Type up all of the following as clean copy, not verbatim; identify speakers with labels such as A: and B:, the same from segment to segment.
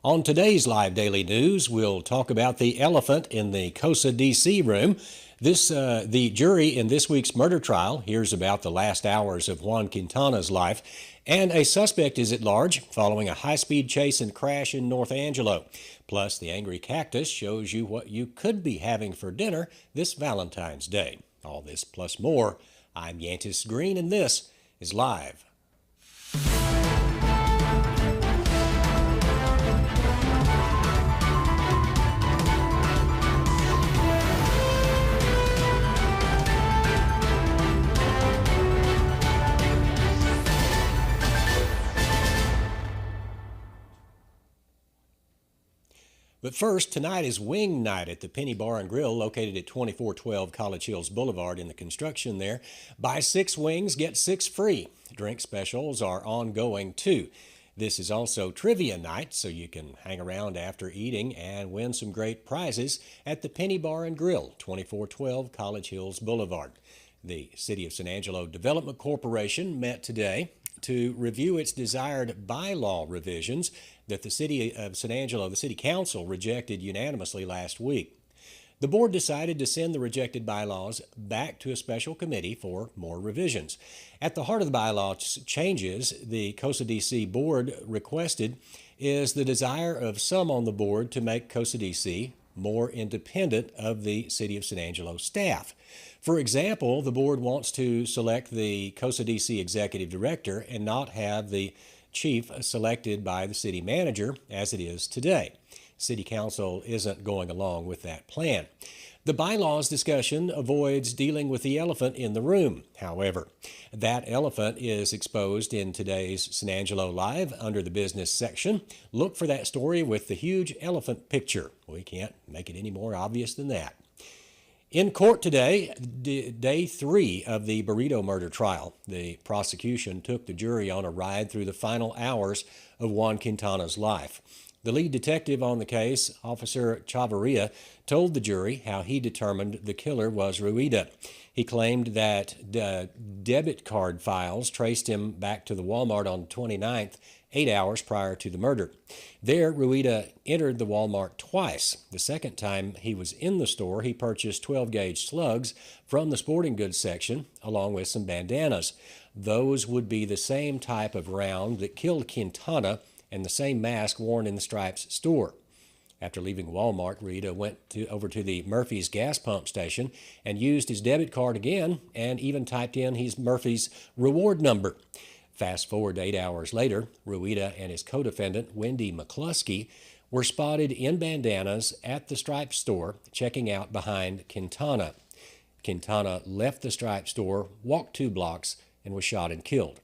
A: On today's Live Daily News, we'll talk about the elephant in the COSADC room. The jury in this week's murder trial hears about the last hours of Juan Quintana's life, and a suspect is at large following a high-speed chase and crash in North Angelo. Plus, the Angry Cactus shows you what you could be having for dinner this Valentine's Day. All this plus more. I'm Yantis Green, and this is Live. But first, tonight is wing night at the Penny Bar and Grill located at 2412 College Hills Boulevard in the construction there. Buy 6 wings, get 6 free. Drink specials are ongoing too. This is also trivia night, so you can hang around after eating and win some great prizes at the Penny Bar and Grill, 2412 College Hills Boulevard. The City of San Angelo Development Corporation met today to review its desired bylaw revisions that the City of San Angelo, the City Council, rejected unanimously last week. The board decided to send the rejected bylaws back to a special committee for more revisions. At the heart of the bylaw changes the COSADC board requested is the desire of some on the board to make COSADC more independent of the City of San Angelo staff. For example, the board wants to select the COSADC executive director and not have the chief selected by the city manager as it is today. City Council isn't going along with that plan. The bylaws discussion avoids dealing with the elephant in the room. However, that elephant is exposed in today's San Angelo Live under the business section. Look for that story with the huge elephant picture. We can't make it any more obvious than that. In court today, day 3 of the burrito murder trial, the prosecution took the jury on a ride through the final hours of Juan Quintana's life. The lead detective on the case, Officer Chavarria, told the jury how he determined the killer was Ruida. He claimed that debit card files traced him back to the Walmart on the 29th, 8 hours prior to the murder. There, Ruida entered the Walmart twice. The second time he was in the store, he purchased 12-gauge slugs from the sporting goods section, along with some bandanas. Those would be the same type of round that killed Quintana and the same mask worn in the Stripes store. After leaving Walmart, Ruida went over to the Murphy's gas pump station and used his debit card again and even typed in his Murphy's reward number. Fast forward 8 hours later, Ruida and his co-defendant, Wendy McCluskey, were spotted in bandanas at the Stripes store, checking out behind Quintana. Quintana left the Stripes store, walked 2 blocks, and was shot and killed.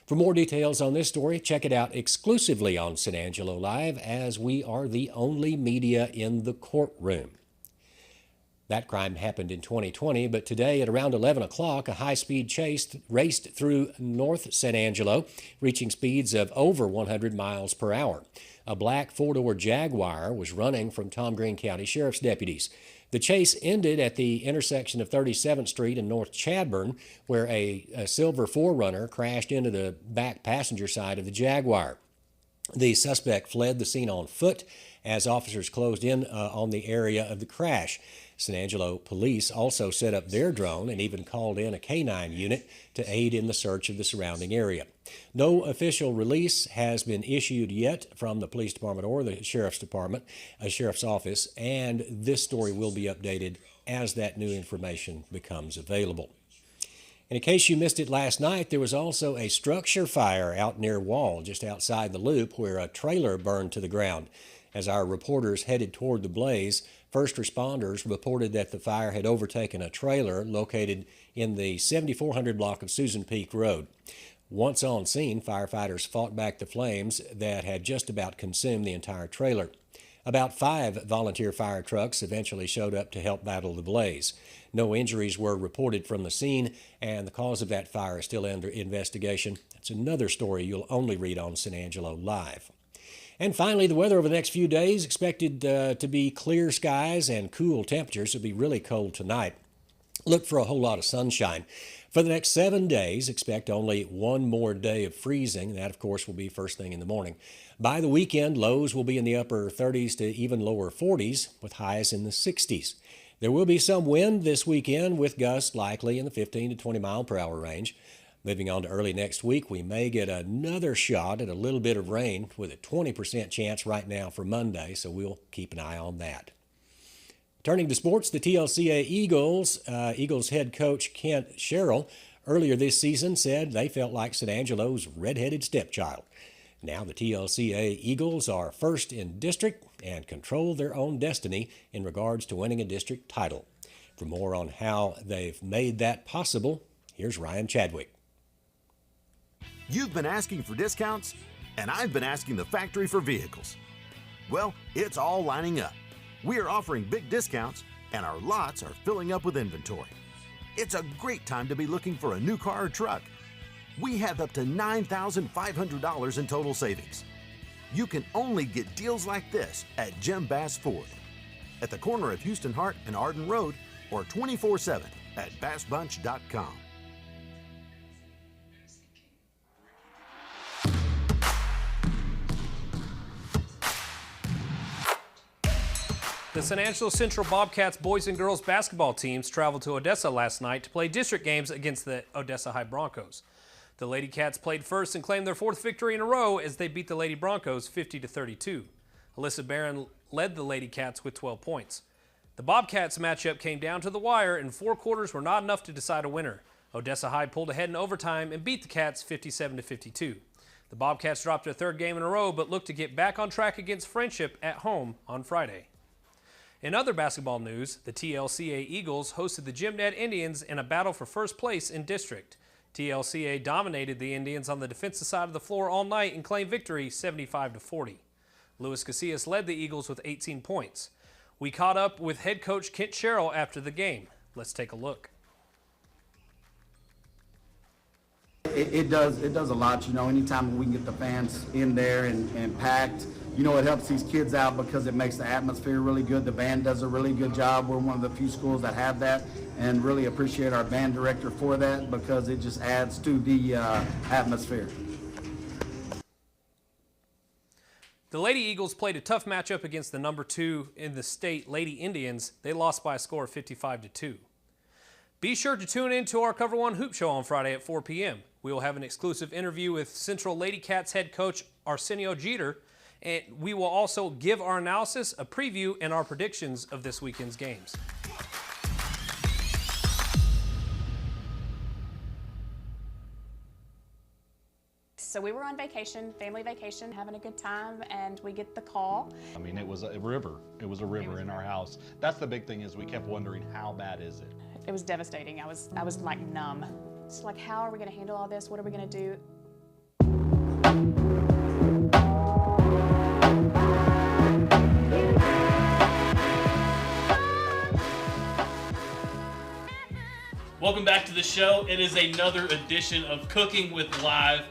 A: For more details on this story, check it out exclusively on San Angelo Live, as we are the only media in the courtroom. That crime happened in 2020, but today at around 11 o'clock, a high-speed chase raced through North San Angelo, reaching speeds of over 100 miles per hour. A black 4-door Jaguar was running from Tom Green County Sheriff's deputies. The chase ended at the intersection of 37th Street and North Chadbourn, where a silver 4Runner crashed into the back passenger side of the Jaguar. The suspect fled the scene on foot as officers closed in on the area of the crash. San Angelo police also set up their drone and even called in a K9 unit to aid in the search of the surrounding area. No official release has been issued yet from the police department or the sheriff's office, and this story will be updated as that new information becomes available. And in case you missed it last night, there was also a structure fire out near Wall, just outside the Loop, where a trailer burned to the ground. As our reporters headed toward the blaze, first responders reported that the fire had overtaken a trailer located in the 7400 block of Susan Peak Road. Once on scene, firefighters fought back the flames that had just about consumed the entire trailer. About 5 volunteer fire trucks eventually showed up to help battle the blaze. No injuries were reported from the scene, and the cause of that fire is still under investigation. That's another story you'll only read on San Angelo Live. And finally, the weather over the next few days expected to be clear skies and cool temperatures. It'll be really cold tonight. Look for a whole lot of sunshine. For the next 7 days, expect only one more day of freezing. That, of course, will be first thing in the morning. By the weekend, lows will be in the upper 30s to even lower 40s, with highs in the 60s. There will be some wind this weekend, with gusts likely in the 15 to 20 mile per hour range. Moving on to early next week, we may get another shot at a little bit of rain, with a 20% chance right now for Monday, so we'll keep an eye on that. Turning to sports, the TLCA Eagles head coach Kent Sherrill earlier this season said they felt like San Angelo's redheaded stepchild. Now the TLCA Eagles are first in district and control their own destiny in regards to winning a district title. For more on how they've made that possible, here's Ryan Chadwick.
B: You've been asking for discounts, and I've been asking the factory for vehicles. Well, it's all lining up. We are offering big discounts, and our lots are filling up with inventory. It's a great time to be looking for a new car or truck. We have up to $9,500 in total savings. You can only get deals like this at Jim Bass Ford, at the corner of Houston Hart and Arden Road, or 24/7 at bassbunch.com.
C: The San Angelo Central Bobcats boys and girls basketball teams traveled to Odessa last night to play district games against the Odessa High Broncos. The Lady Cats played first and claimed their fourth victory in a row as they beat the Lady Broncos 50-32. Alyssa Barron led the Lady Cats with 12 points. The Bobcats matchup came down to the wire, and 4 quarters were not enough to decide a winner. Odessa High pulled ahead in overtime and beat the Cats 57-52. The Bobcats dropped their third game in a row but look to get back on track against Friendship at home on Friday. In other basketball news, the TLCA Eagles hosted the Gymnett Indians in a battle for first place in district. TLCA dominated the Indians on the defensive side of the floor all night and claimed victory 75-40. Luis Casillas led the Eagles with 18 points. We caught up with head coach Kent Sherrill after the game. Let's take a look.
D: It does a lot, anytime we can get the fans in there and packed, it helps these kids out because it makes the atmosphere really good. The band does a really good job. We're one of the few schools that have that, and really appreciate our band director for that because it just adds to the atmosphere.
C: The Lady Eagles played a tough matchup against the number 2 in the state Lady Indians. They lost by a score of 55-2. Be sure to tune in to our Cover One Hoop Show on Friday at 4 p.m. We will have an exclusive interview with Central Lady Cats head coach Arsenio Jeter, and we will also give our analysis, a preview, and our predictions of this weekend's games.
E: So we were on vacation, family vacation, having a good time, and we get the call.
F: I mean, it was a river. It was a river in our house. That's the big thing, is we kept wondering, how bad is it?
E: It was devastating. I was like numb. It's like, how are we going to handle all this? What are we going to do?
G: Welcome back to the show. It is another edition of Cooking with Live.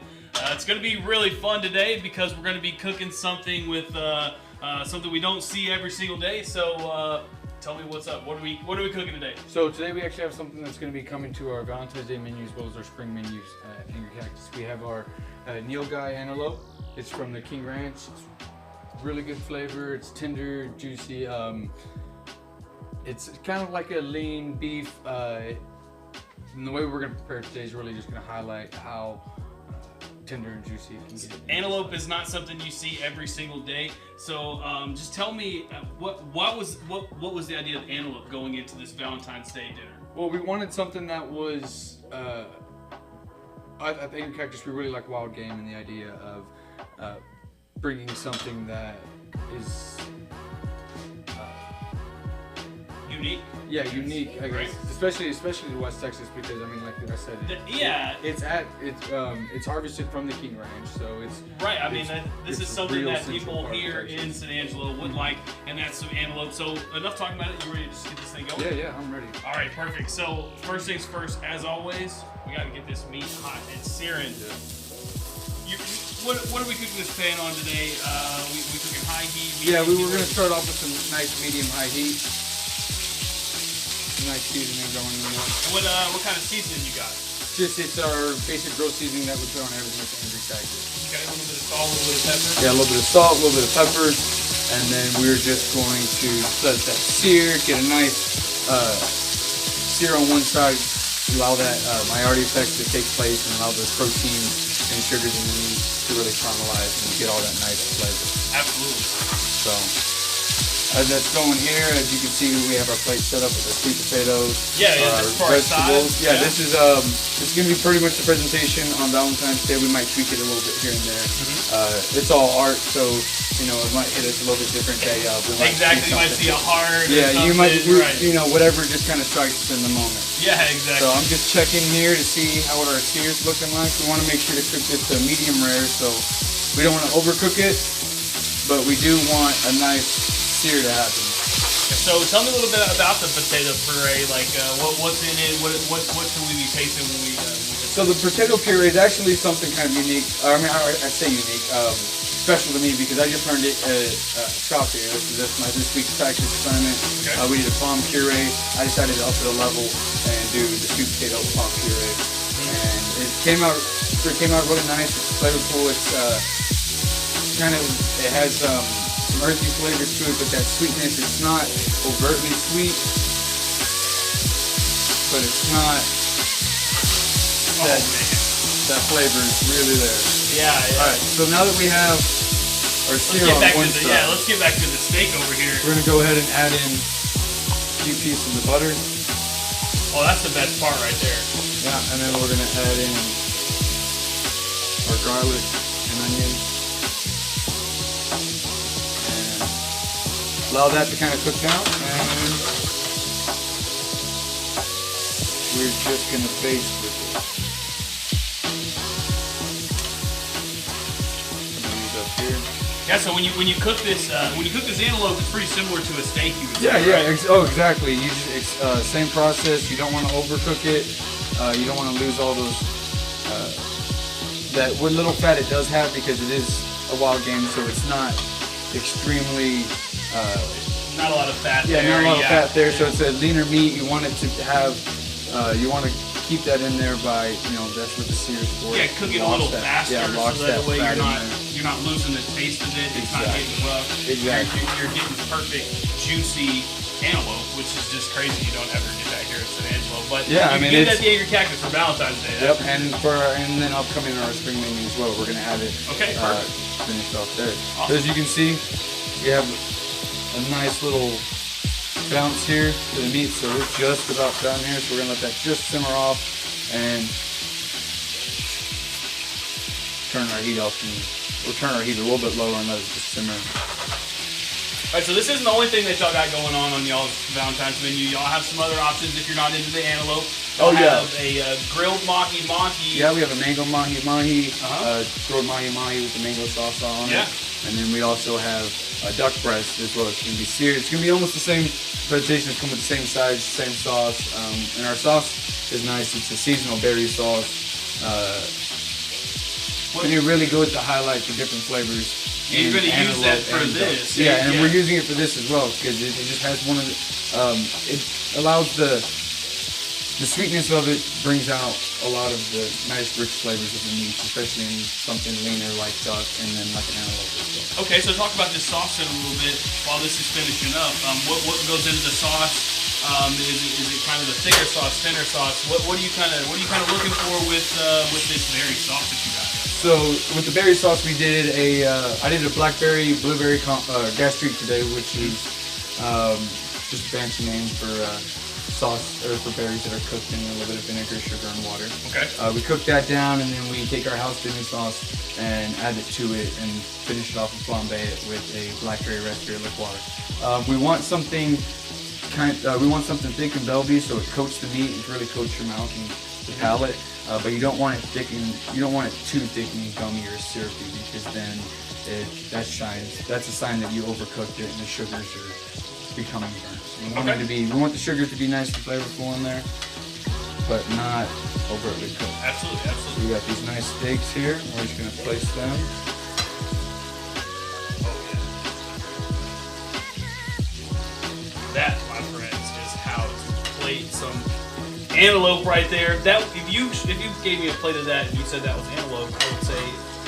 G: It's going to be really fun today because we're going to be cooking something with something we don't see every single day. So tell me what's up. What are we cooking today?
H: So today we actually have something that's going to be coming to our Valentine's Day menu as well as our spring menus at Angry Cactus. We have our Nilgai antelope. It's from the King Ranch. It's really good flavor. It's tender, juicy. It's kind of like a lean beef. And the way we're going to prepare it today is really just going to highlight how tender and juicy it can get.
G: Antelope is not something you see every single day. So just tell me what was the idea of antelope going into this Valentine's Day dinner?
H: Well, we wanted something that was at Angry Cactus we really like wild game, and the idea of bringing something that is
G: unique.
H: Yeah, unique, I guess.
G: Right.
H: Especially to West Texas, because I mean, like I said, it's harvested from the King Ranch, so it's
G: right. I mean, this is something that people here in San Angelo would like, and that's some antelope. So enough talking about it. You ready to just get this thing going?
H: Yeah, I'm ready.
G: All right, perfect. So first things first, as always, we got to get this meat hot and searing. What are we cooking this pan on today? We cooking high heat.
H: Yeah, we were gonna start off with some nice medium high heat. Nice seasoning going in there.
G: What kind of seasoning you got?
H: It's our basic grill seasoning that we put on everything with Angry Cactus.
G: Okay, a little bit of salt, a little bit of pepper.
H: Yeah, a little bit of salt, a little bit of pepper, and then we're just going to let that sear, get a nice sear on one side, allow that maillard effect to take place, and allow those proteins and sugars in the meat to really caramelize and get all that nice flavor.
G: Absolutely.
H: So, as that's going here, as you can see, we have our plate set up with our sweet potatoes,
G: Yeah, as far as
H: vegetables.
G: size,
H: Yeah,
G: yeah.
H: this is gonna be pretty much the presentation on Valentine's Day. We might tweak it a little bit here and there. It's all art, so you know it might hit us a little bit different day. We might
G: Exactly, you might see a heart. or
H: Yeah, you might,
G: something, right.
H: you know, whatever just kind of strikes us in the moment.
G: Yeah, exactly.
H: So I'm just checking here to see how our sear's looking like. We want to make sure to cook this to medium rare, so we don't want to overcook it, but we do want a nice sear to happen.
G: So tell me a little bit about the potato puree. Like, what's in it? What should we be tasting when we?
H: So the potato puree is actually something kind of unique. I mean, I say unique, special to me because I just learned it at shop here. This is this week's practice assignment.
G: Okay.
H: We did a palm puree. I decided to up it a level and do the sweet potato palm puree, and it came out really nice. It's flavorful. It's it has some earthy flavors to it, but that sweetness, it's not overtly sweet, but it's not. That flavor is really there.
G: Yeah.
H: All right, so now that we have our sear on one side,
G: let's get back to the steak over here.
H: we're gonna go ahead and add in a few pieces of butter.
G: Oh, that's the best part right there.
H: Yeah, and then we're gonna add in our garlic and onion. And allow that to kind of cook down, and we're just gonna baste with it. These up here.
G: Yeah. So when you cook this antelope, it's pretty similar to a steak. You would say,
H: Yeah,
G: right?
H: yeah. Exactly. You just same process. You don't want to overcook it. You don't want to lose all those that what little fat it does have because it is a wild game, so it's not extremely.
G: Not a lot of fat
H: Yeah,
G: there.
H: not a lot of fat there. So it's a leaner meat. You want it to have. You want to keep that in there by that's what the sear is for.
G: Yeah, cook it a little faster
H: locks
G: so that way
H: fat in there.
G: you're not losing the taste of it. It's not getting rough.
H: Exactly.
G: You're getting perfect, juicy antelope, which is just crazy. You don't ever get that here at San Angelo. But
H: Yeah,
G: you
H: I mean,
G: can get
H: it's-
G: that at the Angry Cactus for Valentine's Day.
H: Yep, and then upcoming in our spring menu as well, we're gonna have it
G: Okay, perfect.
H: finished off there.
G: Awesome.
H: So as you can see, we have a nice little bounce here to the meat, so it's just about done here. So we're gonna let that just simmer off and turn our heat off, and we'll turn our heat a little bit lower and let it just simmer.
G: All right, so this isn't the only thing that y'all got going on y'all's Valentine's menu. Y'all have some other options if you're not into the antelope.
H: Oh,
G: Y'all
H: yeah.
G: have a grilled mahi-mahi.
H: Yeah, we have a mango mahi-mahi,
G: Uh-huh.
H: grilled mahi-mahi with the mango sauce on
G: Yeah.
H: it. And then we also have a duck breast as well. It's going to be seared. It's going to be almost the same presentation. It's come with the same size, same sauce. And our sauce is nice. It's a seasonal berry sauce. And it really goes to highlight the different flavors.
G: And you're
H: in
G: gonna use that
H: antelope
G: for
H: and duck.
G: this.
H: Yeah, and
G: Yeah.
H: we're using it for this as well because it just has one of the, it allows the sweetness of it brings out a lot of the nice rich flavors of the meat, especially in something leaner like duck and then like an antelope as well.
G: Okay, so talk about this sauce in a little bit while this is finishing up. What goes into the sauce? Is it kind of a thicker sauce, thinner sauce? What are you kind of looking for with this berry sauce that you got?
H: So with the berry sauce, we did I did a blackberry blueberry gastrique today, which is just a fancy name for sauce or for berries that are cooked in a little bit of vinegar, sugar, and water.
G: Okay.
H: We cook that down, and then we take our house dipping sauce and add it to it, and finish it off and flambe it with a blackberry raspberry lick water. We want something thick and velvety, so it coats the meat and really coats your mouth and the palate. But you don't want it thick and you don't want it too thick and gummy or syrupy because then that's a sign that you overcooked it and the sugars are becoming burnt. We want it to be. We want the sugars to be nice and flavorful in there, but not overtly cooked.
G: Absolutely,
H: So
G: absolutely.
H: we got these nice steaks here. We're just gonna place them.
G: That, my friends, is how to plate some antelope right there. That if you gave me a plate of that and you said that was antelope, I would say,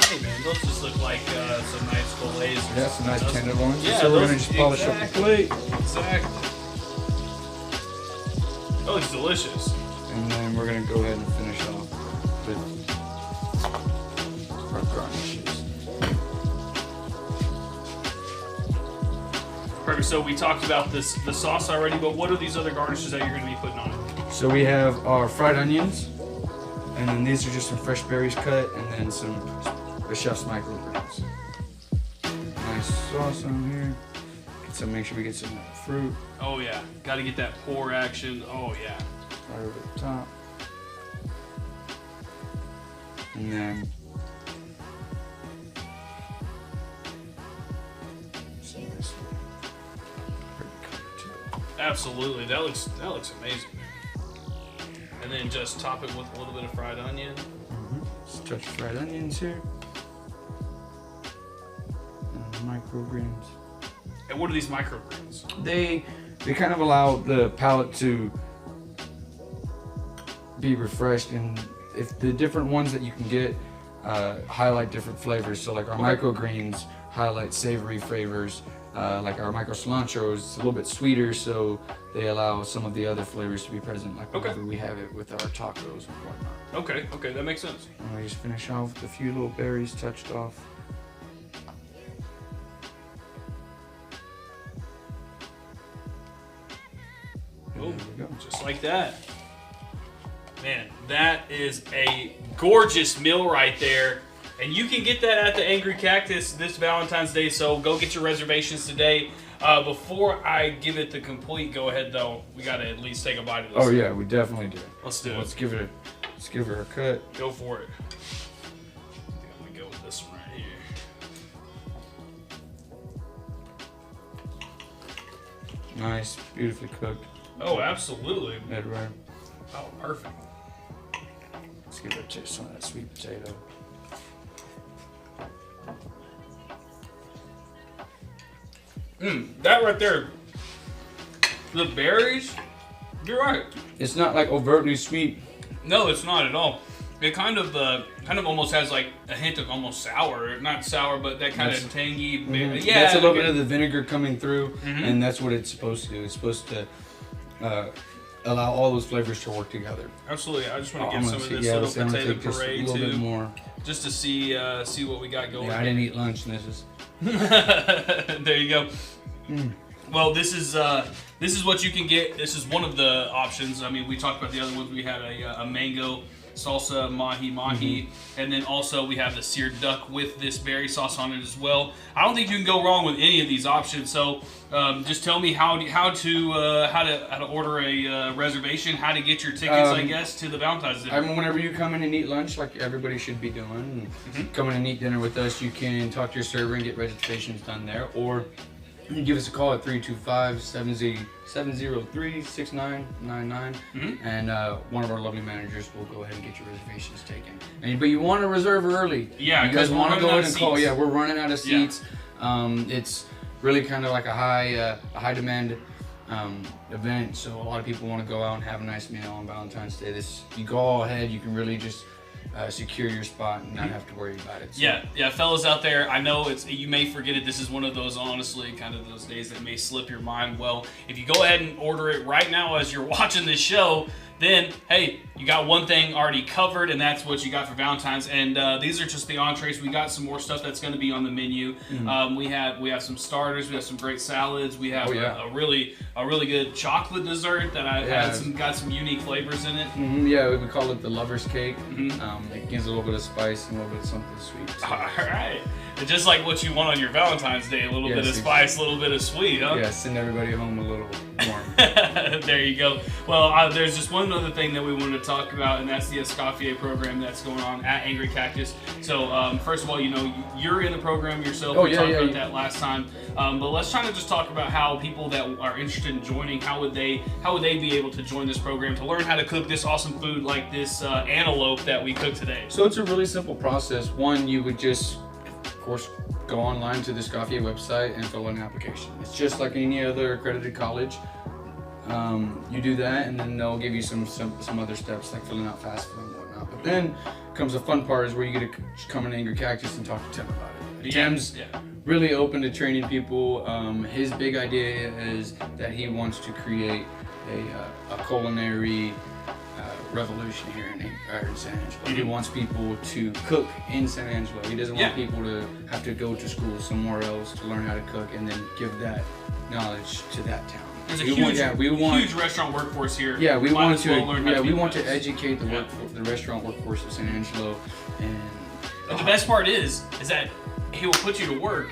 G: hey man, those just look like some nice fillets.
H: Yeah, some nice tenderloins.
G: Yeah,
H: so we're
G: those-
H: gonna just polish up the plate,
G: Exactly. That looks delicious.
H: and then we're gonna go ahead and finish off with our garnishes.
G: Perfect. So we talked about the sauce already, but what are these other garnishes that you're going to be putting on it?
H: So we have our fried onions, and then these are just some fresh berries cut, and then some the chef's microgreens. Nice sauce on here. Make sure we get some fruit
G: Oh yeah, got to get that pour action. Oh yeah.
H: right over the top, and then some of this pretty color too.
G: Absolutely. That looks amazing. And then just top it with a little bit of fried onion.
H: Just touch fried onions here, and microgreens.
G: And what are these microgreens?
H: They kind of allow the palate to be refreshed, and if the different ones that you can get highlight different flavors. So like our microgreens highlight savory flavors. Like our micro cilantro is a little bit sweeter, so they allow some of the other flavors to be present, like whenever we have it with our tacos and whatnot.
G: Okay, that makes sense.
H: And we just finish off with a few little berries touched off. And
G: Oh,
H: there we go.
G: just like that. Man, that is a gorgeous meal right there. And you can get that at the Angry Cactus this Valentine's Day, so go get your reservations today. Before I give it the complete go ahead, though, we got to at least take a bite of this.
H: Oh yeah, we definitely do.
G: Let's do it.
H: Let's give her a cut.
G: Go for it. I think I'm going to go with this one right here.
H: Nice, beautifully cooked.
G: Oh, absolutely.
H: Mid rare.
G: Oh, perfect.
H: Let's give her some of that sweet potato.
G: That right there, the berries, you're right.
H: It's not like overtly sweet.
G: No, it's not at all. It kind of almost has like a hint of almost sour. Not sour, but that kind of tangy. Yeah,
H: That's a little bit of the vinegar coming through, and that's what it's supposed to do. It's supposed to allow all those flavors to work together.
G: Absolutely. I just want to
H: I'm
G: get
H: gonna
G: some of
H: see-
G: this
H: yeah,
G: little
H: I'm gonna
G: potato
H: take just
G: puree
H: a little bit
G: too,
H: more.
G: just to see what we got going.
H: Yeah, I didn't eat lunch, and this is.
G: There you go. Well, this is what you can get. This is one of the options. I mean, we talked about the other ones. We had a mango salsa mahi, and then also we have the seared duck with this berry sauce on it as well. I don't think you can go wrong with any of these options. So just tell me how to order a reservation, how to get your tickets, I guess, to the Valentine's Day.
H: I mean, whenever you come in and eat lunch, like everybody should be doing, come in and eat dinner with us, you can talk to your server and get reservations done there, or you can give us a call at 325-703-6999, and one of our lovely managers will go ahead and get your reservations taken. But you want to reserve early.
G: Yeah,
H: you guys
G: 'cause we're
H: want to
G: running
H: go
G: out
H: ahead
G: of
H: and call.
G: seats.
H: Yeah, we're running out of
G: Yeah.
H: seats. It's really kind of like a high demand event, so a lot of people want to go out and have a nice meal on Valentine's Day. You go all ahead, you can really just secure your spot and not have to worry about it. So.
G: Yeah, fellas out there, I know you may forget it. This is one of those, honestly, kind of those days that may slip your mind. Well, if you go ahead and order it right now as you're watching this show, then, hey, you got one thing already covered, and that's what you got for Valentine's. And these are just the entrees. We got some more stuff that's going to be on the menu. We have some starters. We have some great salads. We have a really good chocolate dessert that got some unique flavors in it.
H: Yeah, we call it the lover's cake. It gives a little bit of spice and a little bit of something sweet. So.
G: All right. Just like what you want on your Valentine's Day, a little bit of spice, a little bit of sweet, huh?
H: Yeah, send everybody home a little warm.
G: There you go. Well, there's just one other thing that we wanted to talk about, and that's the Escoffier program that's going on at Angry Cactus. So, first of all, you're in the program yourself. We talked about that last time. But let's try to just talk about how people that are interested in joining, how would they be able to join this program to learn how to cook this awesome food like this antelope that we cooked today?
H: So it's a really simple process. One, you would just, of course, go online to the Escoffier website and fill out an application. It's just like any other accredited college. You do that, and then they'll give you some other steps like filling out FAFSA and whatnot. But then comes the fun part is where you get to come in Angry Cactus and talk to Tim about it. Tim's really open to training people. His big idea is that he wants to create a culinary revolution here in San Angelo. He wants people to cook in San Angelo. He doesn't want people to have to go to school somewhere else to learn how to cook and then give that knowledge to that town.
G: There's a huge restaurant workforce here.
H: Yeah, we
G: Might
H: want
G: as well learn how
H: to.
G: do
H: want
G: this.
H: to educate the restaurant workforce of San Angelo, and
G: But the best part is that he will put you to work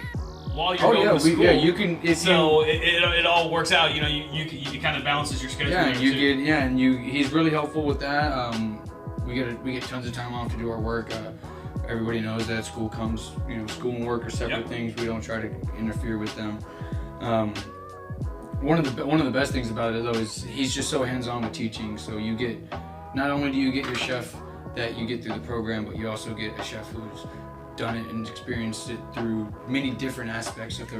G: while you're going to school.
H: you can.
G: It all works out. You know, you kind of balances your schedule.
H: He's really helpful with that. We get tons of time off to do our work. Everybody knows that school and work are separate things. We don't try to interfere with them. One of the best things about it though is he's just so hands-on with teaching. So you get, not only do you get your chef that you get through the program, but you also get a chef who's done it and experienced it through many different aspects of the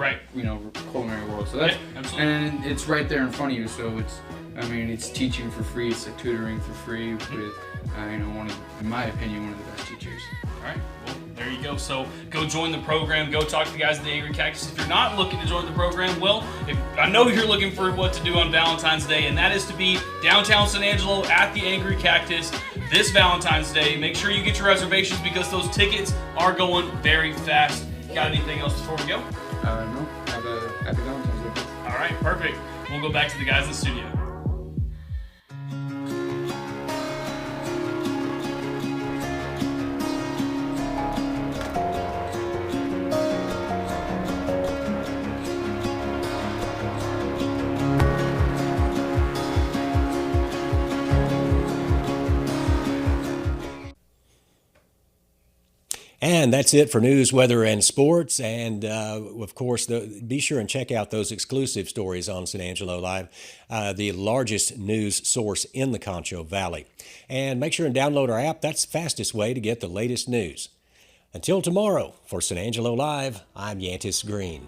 H: culinary world. So that's and it's right there in front of you. So it's teaching for free. It's tutoring for free with in my opinion, one of the best teachers.
G: All right. Well, there you go. So go join the program. Go talk to the guys at the Angry Cactus. If you're not looking to join the program, well, I know you're looking for what to do on Valentine's Day, and that is to be downtown San Angelo at the Angry Cactus this Valentine's Day. Make sure you get your reservations because those tickets are going very fast. Got anything else before we go?
H: No. Have a happy Valentine's Day.
G: All right. Perfect. We'll go back to the guys in the studio.
A: And that's it for news, weather, and sports. And of course, be sure and check out those exclusive stories on San Angelo Live, the largest news source in the Concho Valley. And make sure and download our app. That's the fastest way to get the latest news. Until tomorrow, for San Angelo Live, I'm Yantis Green.